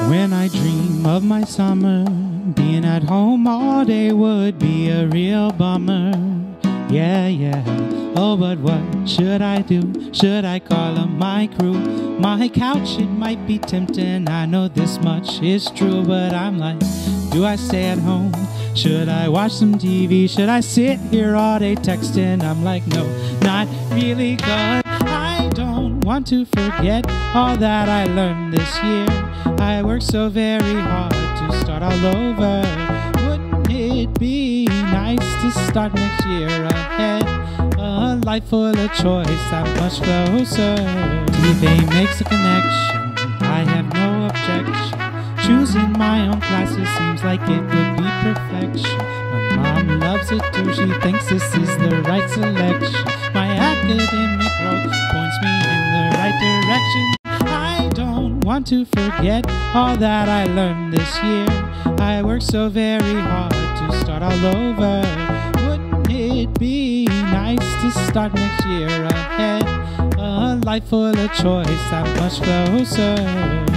When I dream of my summer, being at home all day would be a real bummer. Yeah, yeah. Oh, but what should I do? Should I call up my crew? My couch, it might be tempting. I know this much is true, but I'm like, do I stay at home? Should I watch some TV? Should I sit here all day texting? I'm like, no, not really, 'cause I don't want to forget all that I learned this year. I worked so very hard to start all over. Wouldn't it be nice to start next year ahead? A life full of choice, I'm much closer. TV makes a connection, I have no objection. Choosing my own classes seems like it would be perfection. My mom loves it too, she thinks this is the right selection. My academic growth points me in the right direction. I don't want to forget all that I learned this year. I worked so very hard to start all over. Wouldn't it be nice to start next year ahead? A life full of choice, I'm much closer.